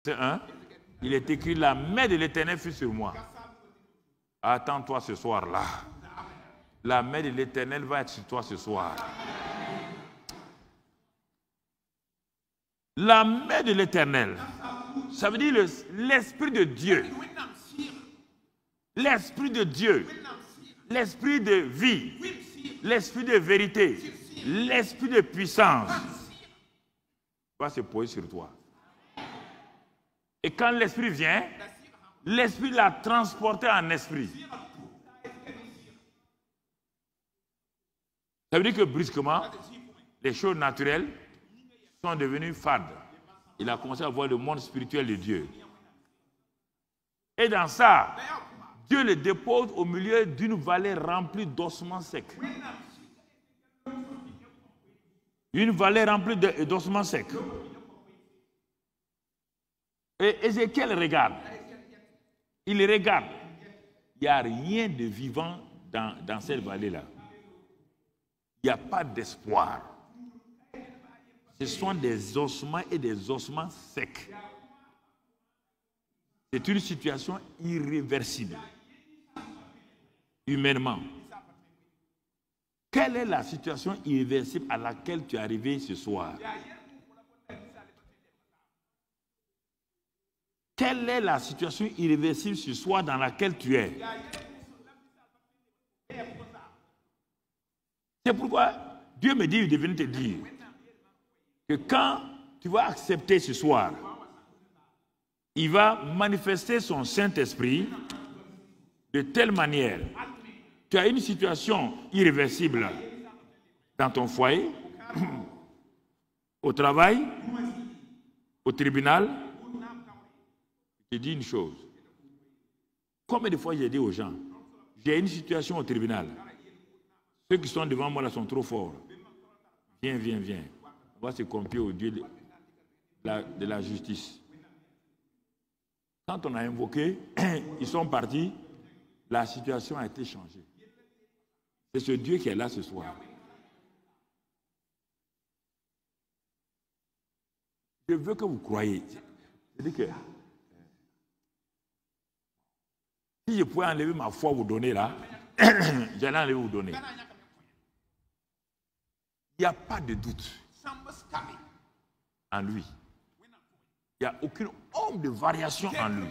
C'est un. Il est écrit, la main de l'Éternel fut sur moi. Attends-toi ce soir-là. La main de l'Éternel va être sur toi ce soir. La main de l'Éternel, ça veut dire l'Esprit de Dieu. L'Esprit de Dieu. L'Esprit de vie. L'Esprit de vérité. L'Esprit de puissance va se poser sur toi. Et quand l'Esprit vient, l'Esprit l'a transporté en esprit. Ça veut dire que brusquement, les choses naturelles sont devenues fades. Il a commencé à voir le monde spirituel de Dieu. Et dans ça, Dieu le dépose au milieu d'une vallée remplie d'ossements secs. Une vallée remplie d'ossements secs. Et Ézéchiel regarde. Il regarde. Il n'y a rien de vivant dans cette vallée-là. Il n'y a pas d'espoir. Ce sont des ossements et des ossements secs. C'est une situation irréversible. Humainement. Quelle est la situation irréversible à laquelle tu es arrivé ce soir? Quelle est la situation irréversible ce soir dans laquelle tu es? C'est pourquoi Dieu me dit de venir te dire que quand tu vas accepter ce soir, il va manifester son Saint-Esprit de telle manière. Tu as une situation irréversible dans ton foyer, au travail, au tribunal. Je dis une chose. Combien de fois j'ai dit aux gens, j'ai une situation au tribunal. Ceux qui sont devant moi là sont trop forts. Viens, viens, viens. On va se confier au Dieu de la justice. Quand on a invoqué, ils sont partis, la situation a été changée. C'est ce Dieu qui est là ce soir. Je veux que vous croyez. C'est-à-dire que si je pouvais enlever ma foi, vous donner là, j'allais enlever vous donner. Il n'y a pas de doute en lui. Il n'y a aucune ombre de variation en lui.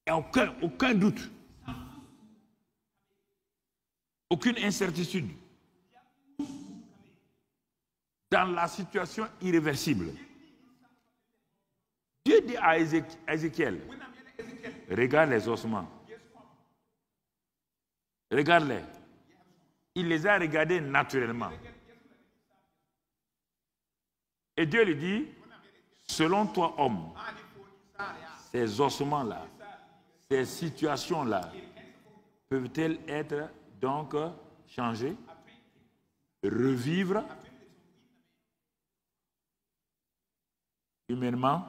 Il n'y a aucun doute. Aucune incertitude. Dans la situation irréversible. Dieu dit à Ézéchiel, regarde les ossements. Regarde-les. Il les a regardés naturellement. Et Dieu lui dit, selon toi, homme, ces ossements-là, ces situations-là, peuvent-elles être donc changées, revivre humainement?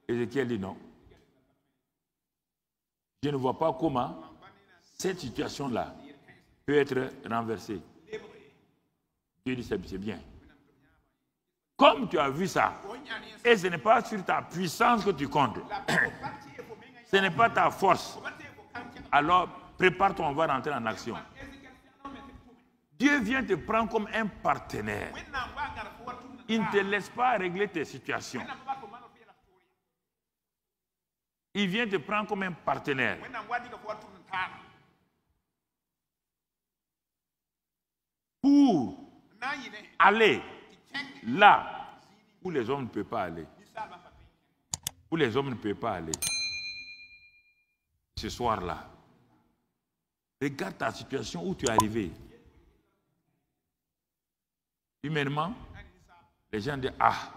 Ézéchiel dit non. Je ne vois pas comment cette situation-là peut être renversée. Dieu dit c'est bien. Comme tu as vu ça, et ce n'est pas sur ta puissance que tu comptes, ce n'est pas ta force, alors prépare-toi, on va rentrer en action. Dieu vient te prendre comme un partenaire. Il ne te laisse pas régler tes situations. Il vient te prendre comme un partenaire. Pour aller là où les hommes ne peuvent pas aller. Où les hommes ne peuvent pas aller. Ce soir-là. Regarde ta situation où tu es arrivé. Humainement, les gens disent, ah,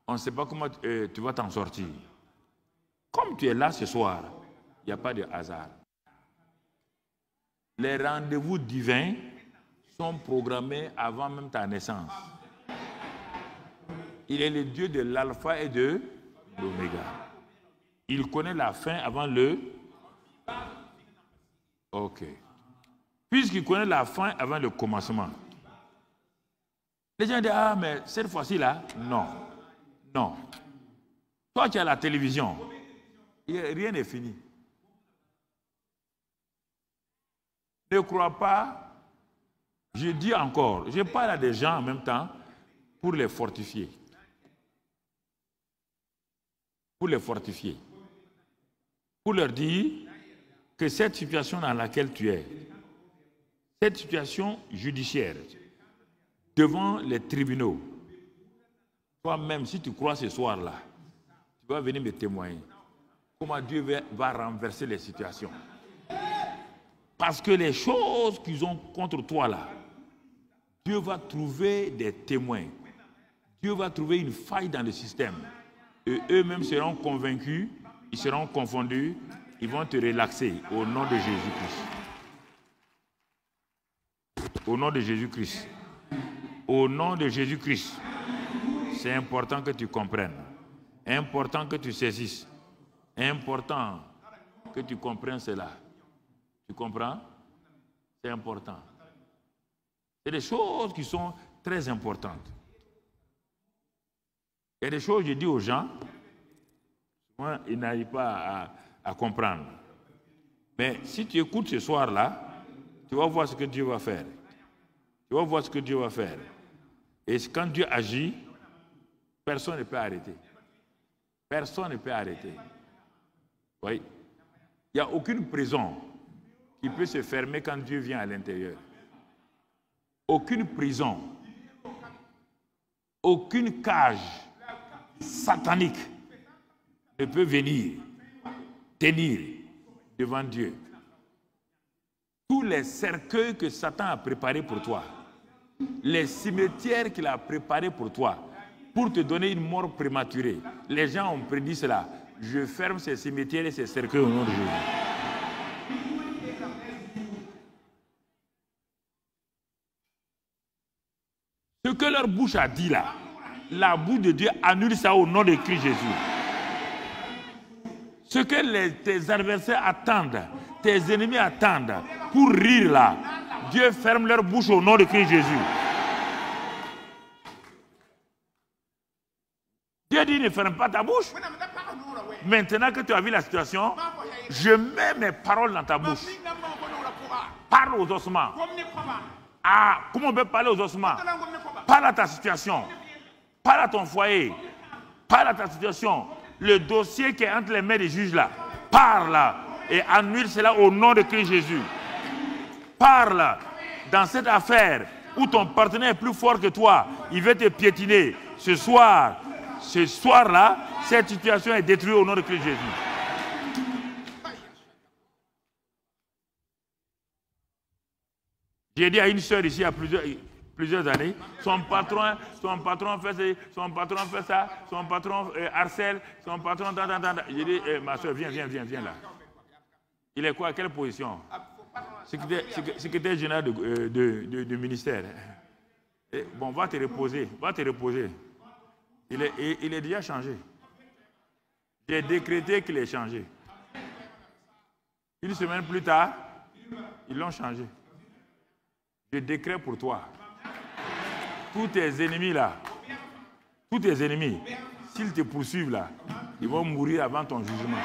on ne sait pas comment tu vas t'en sortir. Comme tu es là ce soir, il n'y a pas de hasard. Les rendez-vous divins sont programmés avant même ta naissance. Il est le Dieu de l'alpha et de l'oméga. Il connaît la fin avant le... Ok. Puisqu'il connaît la fin avant le commencement. Les gens disent, ah, mais cette fois-ci là, non. Non. Toi qui as la télévision, rien n'est fini. Ne crois pas, je dis encore, je parle à des gens en même temps pour les fortifier. Pour les fortifier. Pour leur dire que cette situation dans laquelle tu es, cette situation judiciaire, devant les tribunaux, toi-même, si tu crois ce soir-là, tu vas venir me témoigner comment Dieu va renverser les situations. Parce que les choses qu'ils ont contre toi là, Dieu va trouver des témoins. Dieu va trouver une faille dans le système. Et eux-mêmes seront convaincus, ils seront confondus, ils vont te relaxer au nom de Jésus-Christ. Au nom de Jésus-Christ. Au nom de Jésus-Christ. C'est important que tu comprennes. Important que tu saisisses. Important que tu comprennes cela. Tu comprends? C'est important. C'est des choses qui sont très importantes. Il y a des choses, je dis aux gens, moi, ils n'arrivent pas à comprendre. Mais si tu écoutes ce soir-là, tu vas voir ce que Dieu va faire. Tu vas voir ce que Dieu va faire. Et quand Dieu agit, personne ne peut arrêter. Personne ne peut arrêter. Oui. Il n'y a aucune prison qui peut se fermer quand Dieu vient à l'intérieur. Aucune prison, aucune cage satanique ne peut venir tenir devant Dieu. Tous les cercueils que Satan a préparés pour toi, les cimetières qu'il a préparés pour toi, pour te donner une mort prématurée, les gens ont prédit cela. Je ferme ces cimetières et ces cercueils au nom de Jésus. Ce que leur bouche a dit là, la bouche de Dieu annule ça au nom de Christ Jésus. Ce que tes adversaires attendent, tes ennemis attendent pour rire là, Dieu ferme leur bouche au nom de Christ Jésus. Dieu dit ne ferme pas ta bouche. Maintenant que tu as vu la situation, je mets mes paroles dans ta bouche. Parle aux ossements. Ah, comment on peut parler aux ossements? Parle à ta situation. Parle à ton foyer. Parle à ta situation. Le dossier qui est entre les mains des juges là. Parle et annule cela au nom de Christ Jésus. Parle dans cette affaire où ton partenaire est plus fort que toi. Il veut te piétiner. Ce soir-là, cette situation est détruite au nom de Christ Jésus. J'ai dit à une sœur ici il y a plusieurs années, son patron fait ça, son patron harcèle, son patron... J'ai dit, ma soeur, viens là. Il est quoi? À quelle position? Secrétaire général du ministère. Et, bon, va te reposer. Il est déjà changé. J'ai décrété qu'il est changé. Une semaine plus tard, ils l'ont changé. Je décrète pour toi. Tous tes ennemis là, tous tes ennemis, s'ils te poursuivent là, ils vont mourir avant ton jugement.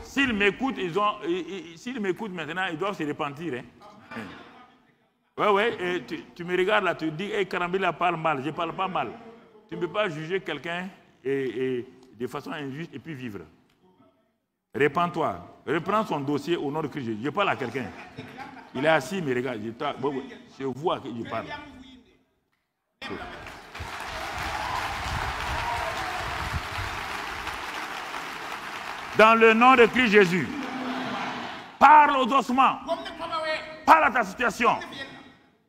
S'ils m'écoutent, s'ils m'écoutent maintenant, ils doivent se repentir. Hein. Ouais, et tu me regardes là, tu dis, hey, Karambila parle mal, je ne parle pas mal. Tu ne peux pas juger quelqu'un de façon injuste et puis vivre. Répands-toi. Reprends son dossier au nom de Christ. Je parle à quelqu'un. Il est assis, mais regarde, je vois que je parle. Dans le nom de Christ Jésus, parle aux ossements. Parle à ta situation.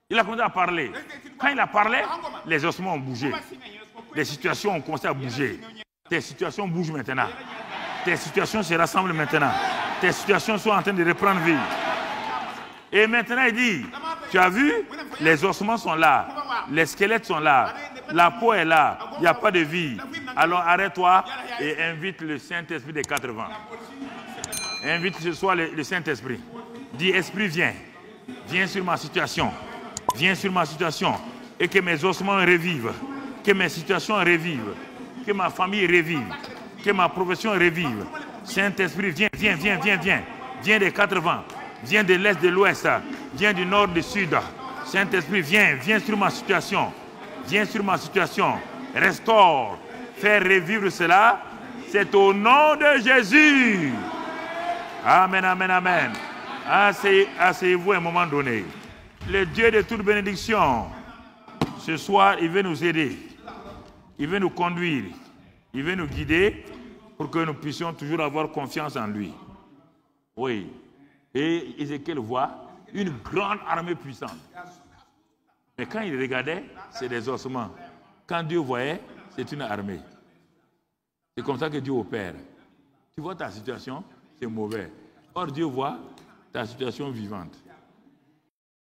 Il a commencé à parler. Quand il a parlé, les ossements ont bougé. Les situations ont commencé à bouger. Tes situations bougent maintenant. Tes situations se rassemblent maintenant. Tes situations sont en train de reprendre vie. Et maintenant, il dit, tu as vu, les ossements sont là, les squelettes sont là, la peau est là, il n'y a pas de vie. Alors arrête-toi et invite le Saint-Esprit des 4 vents. Invite ce soir le Saint-Esprit. Dis, Esprit, viens. Viens sur ma situation. Viens sur ma situation. Et que mes ossements revivent. Que mes situations revivent. Que ma famille revive. Que ma profession revive. Saint-Esprit, viens, viens, viens, viens, viens. Viens des 4 vents. Viens de l'est, de l'ouest. Viens du nord, du sud. Saint-Esprit, viens, viens sur ma situation. Viens sur ma situation. Restaure. Fais revivre cela. C'est au nom de Jésus. Amen, amen, amen. Asseyez-vous à un moment donné. Le Dieu de toute bénédiction, ce soir, il veut nous aider. Il veut nous conduire. Il veut nous guider pour que nous puissions toujours avoir confiance en lui. Oui. Et Ézéchiel voit une grande armée puissante. Mais quand il regardait, c'est des ossements. Quand Dieu voyait, c'est une armée. C'est comme ça que Dieu opère. Tu vois ta situation, c'est mauvais. Or, Dieu voit ta situation vivante.